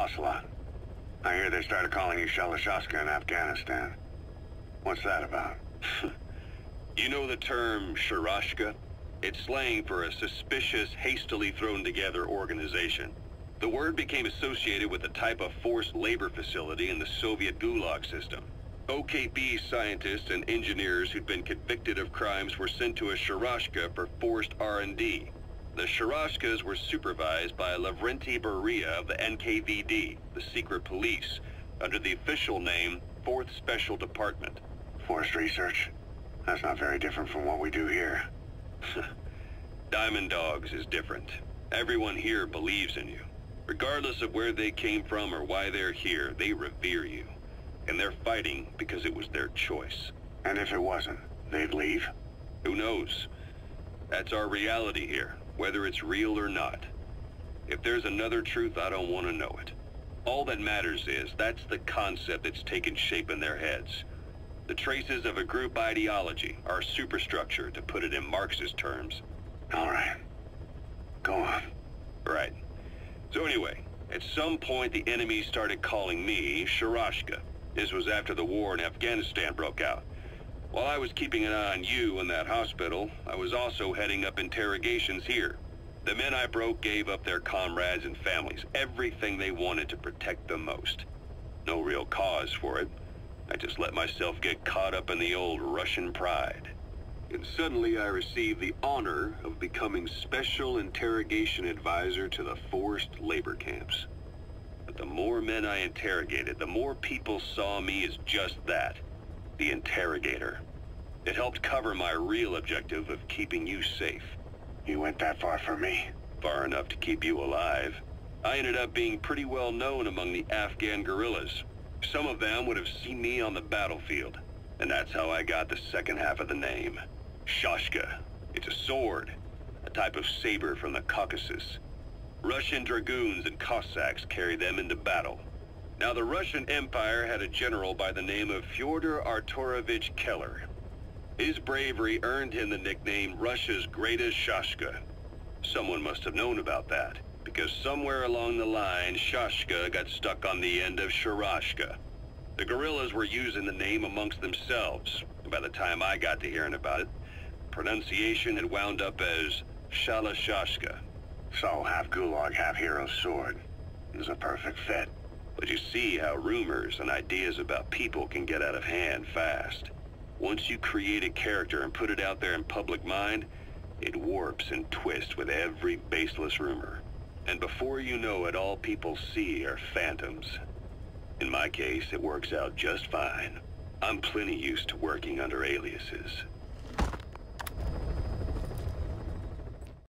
Ocelot. I hear they started calling you Shalashaska in Afghanistan. What's that about? You know the term Shalashaska? It's slang for a suspicious, hastily thrown together organization. The word became associated with a type of forced labor facility in the Soviet Gulag system. OKB scientists and engineers who'd been convicted of crimes were sent to a Shalashaska for forced R&D. The Shalaskas were supervised by Lavrenti Beria of the NKVD, the secret police, under the official name 4th Special Department. Forced research? That's not very different from what we do here. Diamond Dogs is different. Everyone here believes in you. Regardless of where they came from or why they're here, they revere you. And they're fighting because it was their choice. And if it wasn't, they'd leave? Who knows? That's our reality here, whether it's real or not. If there's another truth, I don't want to know it. All that matters is that's the concept that's taken shape in their heads. The traces of a group ideology, our superstructure, to put it in Marxist terms. All right. Go on. Right. So anyway, at some point the enemy started calling me Shalashaska. This was after the war in Afghanistan broke out. While I was keeping an eye on you in that hospital, I was also heading up interrogations here. The men I broke gave up their comrades and families, everything they wanted to protect them most. No real cause for it. I just let myself get caught up in the old Russian pride. And suddenly I received the honor of becoming Special Interrogation Advisor to the forced labor camps. But the more men I interrogated, the more people saw me as just that, the interrogator. It helped cover my real objective of keeping you safe. You went that far for me? Far enough to keep you alive. I ended up being pretty well known among the Afghan guerrillas. Some of them would have seen me on the battlefield, and that's how I got the second half of the name. Shashka. It's a sword, a type of saber from the Caucasus. Russian dragoons and Cossacks carried them into battle. Now the Russian Empire had a general by the name of Fyodor Arturovich Keller. His bravery earned him the nickname Russia's greatest Shashka. Someone must have known about that, because somewhere along the line, Shashka got stuck on the end of Shalashaska. The guerrillas were using the name amongst themselves, and by the time I got to hearing about it, pronunciation had wound up as Shalashaska. So, half Gulag, half hero sword. It was a perfect fit. But you see how rumors and ideas about people can get out of hand fast. Once you create a character and put it out there in public mind, it warps and twists with every baseless rumor. And before you know it, all people see are phantoms. In my case, it works out just fine. I'm plenty used to working under aliases.